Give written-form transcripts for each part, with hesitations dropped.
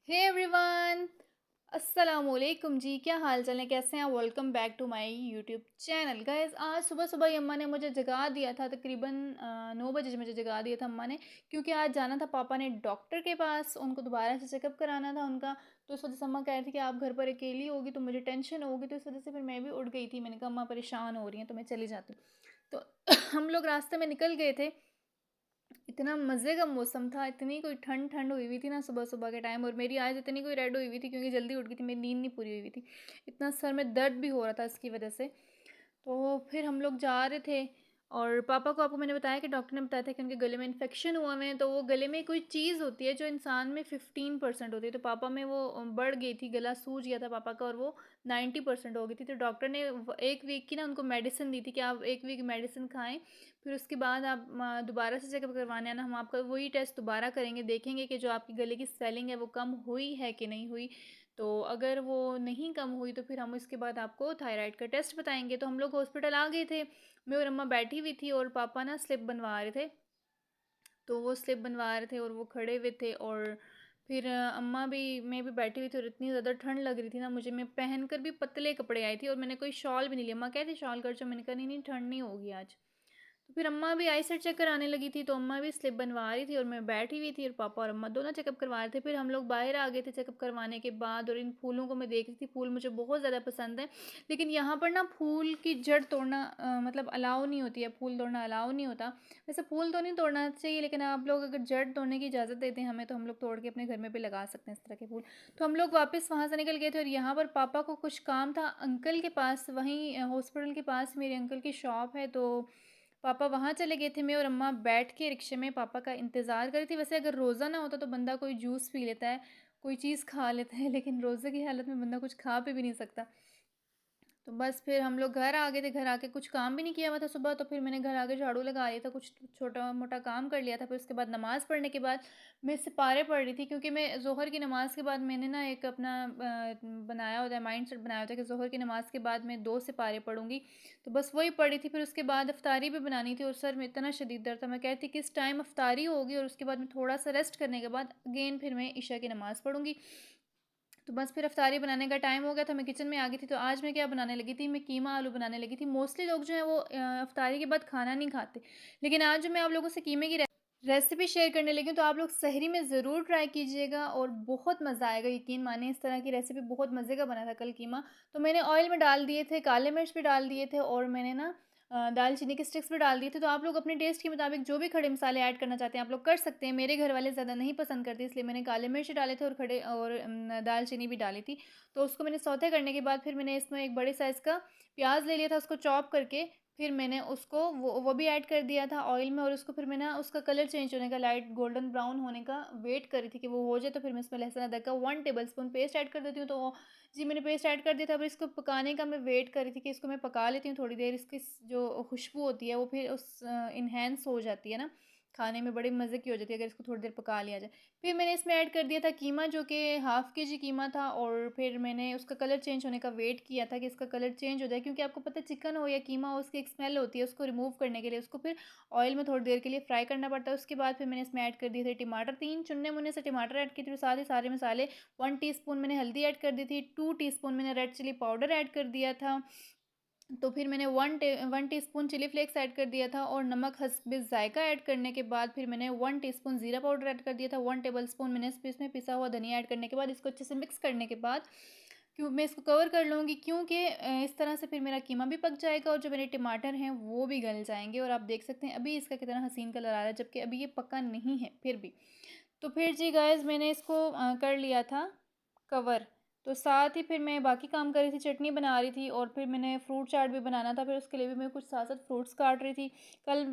Hey everyone, अस्सलाम वालेकुम जी। क्या हाल चाल है, कैसे हैं? Welcome back to my YouTube channel. Guys, आज सुबह सुबह ही अम्मा ने मुझे जगा दिया था। तकरीबन 9 बजे मुझे जगा दिया था अम्मा ने, क्योंकि आज जाना था पापा ने डॉक्टर के पास। उनको दोबारा से चेकअप कराना था उनका। तो इस वजह से अम्मा कह रही थी कि आप घर पर अकेली होगी तो मुझे टेंशन होगी, तो इस वजह से फिर मैं भी उठ गई थी। मैंने कहा अम्मा परेशान हो रही हैं तो मैं चली जाती हूँ। तो हम लोग रास्ते में निकल गए थे। इतना मज़े का मौसम था, इतनी कोई ठंड ठंड हुई हुई थी ना सुबह सुबह के टाइम, और मेरी आइज़ इतनी कोई रेड हुई हुई थी क्योंकि जल्दी उठ गई थी, मेरी नींद नहीं पूरी हुई हुई थी। इतना सर में दर्द भी हो रहा था इसकी वजह से। तो फिर हम लोग जा रहे थे, और पापा को आपको मैंने बताया कि डॉक्टर ने बताया था कि उनके गले में इन्फेक्शन हुआ हुआ है। तो वो गले में कोई चीज़ होती है जो इंसान में 15% होती है, तो पापा में वो बढ़ गई थी, गला सूज गया था पापा का, और वो 90% हो गई थी। तो डॉक्टर ने 1 वीक की ना उनको मेडिसिन दी थी कि आप 1 वीक मेडिसिन खाएं, फिर उसके बाद आप दोबारा से चेकअप करवाने आना। हम आपका वही टेस्ट दोबारा करेंगे, देखेंगे कि जो आपकी गले की स्वेलिंग है वो कम हुई है कि नहीं हुई। तो अगर वो नहीं कम हुई तो फिर हम इसके बाद आपको थायराइड का टेस्ट बताएंगे। तो हम लोग हॉस्पिटल आ गए थे। मैं और अम्मा बैठी हुई थी और पापा ना स्लिप बनवा रहे थे। तो वो स्लिप बनवा रहे थे और वो खड़े हुए थे, और फिर अम्मा भी, मैं भी बैठी हुई थी, और इतनी ज़्यादा ठंड लग रही थी ना मुझे। मैं पहन कर भी पतले कपड़े आई थी और मैंने कोई शॉल भी नहीं लिया। अम्मा कहती शॉल कर जो, मैंने कहा नहीं नहीं ठंड नहीं होगी आज। तो फिर अम्मा भी आई साइड चेक कराने लगी थी, तो अम्मा भी स्लिप बनवा रही थी और मैं बैठी हुई थी, और पापा और अम्मा दोनों चेकअप करवा रहे थे। फिर हम लोग बाहर आ गए थे चेकअप करवाने के बाद, और इन फूलों को मैं देख रही थी। फूल मुझे बहुत ज़्यादा पसंद है, लेकिन यहाँ पर ना फूल की जड़ तोड़ना मतलब अलाउ नहीं होती है। फूल तोड़ना अलाउ नहीं होता। वैसे फूल तो नहीं तोड़ना चाहिए, लेकिन आप लोग अगर जड़ तोड़ने की इजाज़त देते हैं हमें, तो हम लोग तोड़ के अपने घर में भी लगा सकते हैं इस तरह के फूल। तो हम लोग वापस वहाँ से निकल गए थे, और यहाँ पर पापा को कुछ काम था अंकल के पास, वहीं हॉस्पिटल के पास मेरे अंकल की शॉप है। तो पापा वहाँ चले गए थे। मैं और अम्मा बैठ के रिक्शे में पापा का इंतज़ार कर रही थी। वैसे अगर रोज़ा ना होता तो बंदा कोई जूस पी लेता है, कोई चीज़ खा लेता है, लेकिन रोज़े की हालत में बंदा कुछ खा पी भी नहीं सकता। तो बस फिर हम लोग घर आ गए थे। घर आके कुछ काम भी नहीं किया हुआ था सुबह, तो फिर मैंने घर आके झाड़ू लगा लिया था, कुछ छोटा मोटा काम कर लिया था। फिर उसके बाद नमाज़ पढ़ने के बाद मैं सिपारे पढ़ रही थी, क्योंकि मैं ज़ोहर की नमाज़ के बाद मैंने ना एक अपना बनाया होता है, माइंड सेट बनाया होता है कि ज़ोहर की नमाज़ के बाद मैं 2 सिपारे पढ़ूंगी। तो बस वही पढ़ी थी। फिर उसके बाद अफ्तारी भी बनानी थी, और सर में इतना शदीद दर्द था। मैं कहती किस टाइम अफ्तारी होगी, और उसके बाद मैं थोड़ा सा रेस्ट करने के बाद अगेन फिर मैं ईशा की नमाज़ पढ़ूंगी। तो बस फिर अफ्तारी बनाने का टाइम हो गया था, मैं किचन में आ गई थी। तो आज मैं क्या बनाने लगी थी, मैं कीमा आलू बनाने लगी थी। मोस्टली लोग जो हैं वो अफ्तारी के बाद खाना नहीं खाते, लेकिन आज जो मैं आप लोगों से कीमे की रेसिपी शेयर करने लगी हूँ, तो आप लोग सहरी में ज़रूर ट्राई कीजिएगा और बहुत मज़ा आएगा। यकीन मानिए, इस तरह की रेसिपी बहुत मज़े का बना था कल कीमा। तो मैंने ऑयल में डाल दिए थे, काले मिर्च भी डाल दिए थे, और मैंने ना दालचीनी के स्टिक्स भी डाल दिए थे। तो आप लोग अपने टेस्ट के मुताबिक जो भी खड़े मसाले ऐड करना चाहते हैं आप लोग कर सकते हैं। मेरे घर वाले ज़्यादा नहीं पसंद करते, इसलिए मैंने काले मिर्च डाले थे, और खड़े और दालचीनी भी डाली थी। तो उसको मैंने सौते करने के बाद फिर मैंने इसमें एक बड़े साइज़ का प्याज ले लिया था, उसको चॉप करके फिर मैंने उसको वो भी ऐड कर दिया था ऑयल में, और उसको फिर मैंने उसका कलर चेंज होने का, लाइट गोल्डन ब्राउन होने का वेट कर रही थी कि वो हो जाए। तो फिर मैं इसमें लहसुन अदरक का 1 टेबलस्पून पेस्ट ऐड कर देती हूँ। तो जी, मैंने पेस्ट ऐड कर दिया था। अब इसको पकाने का मैं वेट कर रही थी कि इसको मैं पका लेती हूँ थोड़ी देर। इसकी जो खुशबू होती है वो फिर उस इन्हेंस हो जाती है ना, खाने में बड़े मज़े की हो जाती है अगर इसको थोड़ी देर पका लिया जाए। फिर मैंने इसमें ऐड कर दिया था कीमा, जो कि हाफ़ केजी कीमा था, और फिर मैंने उसका कलर चेंज होने का वेट किया था कि इसका कलर चेंज हो जाए, क्योंकि आपको पता है चिकन हो या कीमा हो, उसकी एक स्मेल होती है। उसको रिमूव करने के लिए उसको फिर ऑयल में थोड़ी देर के लिए फ्राई करना पड़ता है। उसके बाद फिर मैंने इसमें ऐड कर दिए थे टमाटर, 3 चुने मुने से टमाटर ऐड किए थे, साथ ही सारे मसाले। 1 टीस्पून मैंने हल्दी ऐड कर दी थी, 2 टीस्पून मैंने रेड चिली पाउडर ऐड कर दिया था। तो फिर मैंने 1 टीस्पून चिली फ्लेक्स ऐड कर दिया था, और नमक हस्बे ज़ायका ऐड करने के बाद फिर मैंने 1 टीस्पून ज़ीरा पाउडर ऐड कर दिया था। 1 टेबलस्पून मैंने इसमें पिसा हुआ धनिया ऐड करने के बाद इसको अच्छे से मिक्स करने के बाद क्यों मैं इसको कवर कर लूँगी, क्योंकि इस तरह से फिर मेरा कीमा भी पक जाएगा, और जो मेरे टमाटर हैं वो भी गल जाएंगे। और आप देख सकते हैं अभी इसका कितना हसीन कलर आ रहा है, जबकि अभी ये पका नहीं है फिर भी। तो फिर जी गाइस, मैंने इसको कर लिया था कवर। तो साथ ही फिर मैं बाकी काम कर रही थी, चटनी बना रही थी, और फिर मैंने फ्रूट चाट भी बनाना था। फिर उसके लिए भी मैं कुछ साथ साथ फ्रूट्स काट रही थी। कल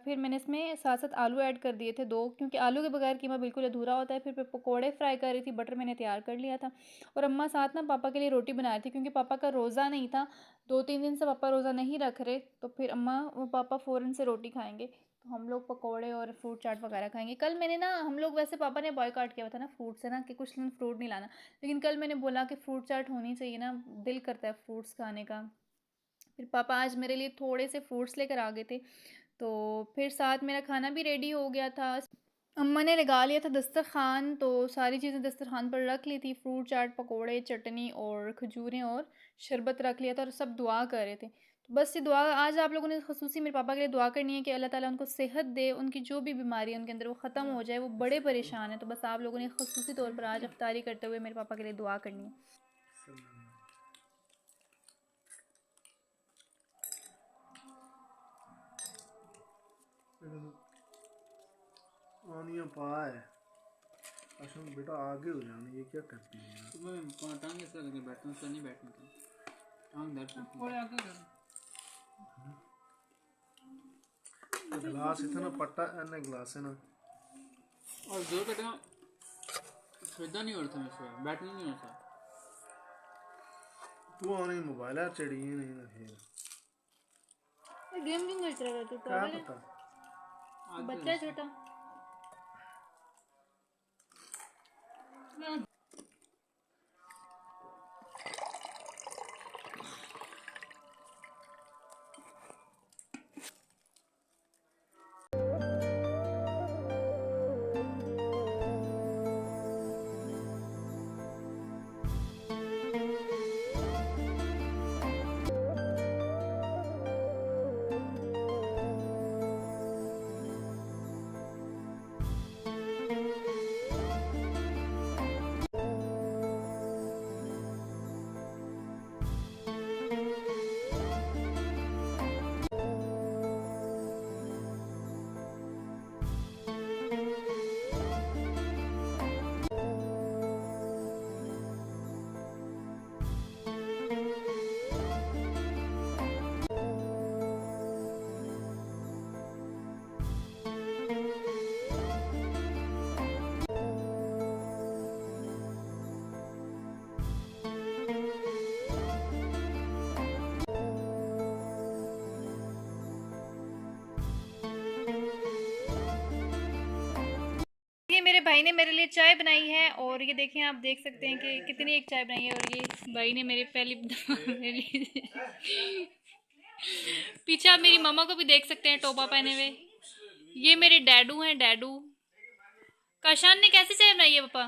फिर मैंने इसमें साथ साथ आलू ऐड कर दिए थे 2, क्योंकि आलू के बगैर कीमा बिल्कुल अधूरा होता है। फिर मैं पकोड़े फ्राई कर रही थी, बटर मैंने तैयार कर लिया था। और अम्मा साथ ना पापा के लिए रोटी बना रही थी, क्योंकि पापा का रोज़ा नहीं था। 2-3 दिन से पापा रोज़ा नहीं रख रहे, तो फिर अम्मा वो पापा फ़ौरन से रोटी खाएंगे, तो हम लोग पकोड़े और फ्रूट चाट वगैरह खाएंगे। कल मैंने ना, हम लोग वैसे पापा ने बॉयकॉट किया हुआ था ना फ्रूट से ना, कि कुछ दिन फ्रूट नहीं लाना, लेकिन कल मैंने बोला कि फ्रूट चाट होनी चाहिए ना, दिल करता है फ्रूट्स खाने का। फिर पापा आज मेरे लिए थोड़े से फ्रूट्स लेकर आ गए थे। तो फिर साथ मेरा खाना भी रेडी हो गया था। अम्मा ने लगा लिया था दस्तरखान, तो सारी चीज़ें दस्तरखान पर रख ली थी। फ्रूट चाट, पकोड़े, चटनी और खजूरें और शरबत रख लिया था और सब दुआ कर रहे थे। तो बस ये दुआ आज आप लोगों ने ख़ुसूसी मेरे पापा के लिए दुआ करनी है कि अल्लाह ताला उनको सेहत दे, उनकी जो भी बीमारी है उनके अंदर वो ख़त्म हो जाए। वो बड़े परेशान हैं, तो बस आप लोगों ने ख़ुसूसी तौर पर आज इफ्तारी करते हुए मेरे पापा के लिए दुआ करनी है। आनिया पा है। अच्छा बेटा आगे हो जाना, ये क्या करती है? तुम्हें टांग ऐसा करके बैठना, सर नहीं बैठना था, टांग दर्द करती है। थोड़े आगे कर। गिलास इतना पट्टा एने गिलास है ना, और जोर कटेगा सीधा नहीं होता, मुझसे बैठना नहीं होता। तू आने मोबाइल है चढ़ी है नहीं ना है गेम क्यों खेलते रह तू? क्या पता। बच्चा है छोटा। ये मेरे भाई ने मेरे लिए चाय बनाई है और ये देखें, आप देख सकते हैं कि कितनी एक चाय बनाई है। और ये भाई ने मेरे पहली दफा मेरे लिए पीछे आप मेरी मामा को भी देख सकते हैं टोपा पहने हुए। ये मेरे डैडू हैं, डैडू। काशान ने कैसी चाय बनाई है पापा?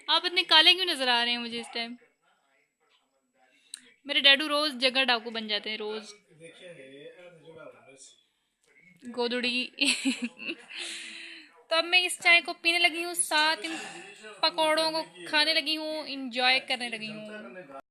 आप इतने काले क्यों नजर आ रहे हैं मुझे इस टाइम? मेरे डैडू रोज जगह डाकू बन जाते हैं, रोज गोदड़ी। तो अब मैं इस चाय को पीने लगी हूँ, साथ इन पकौड़ों को खाने लगी हूँ, इंजॉय करने लगी हूँ।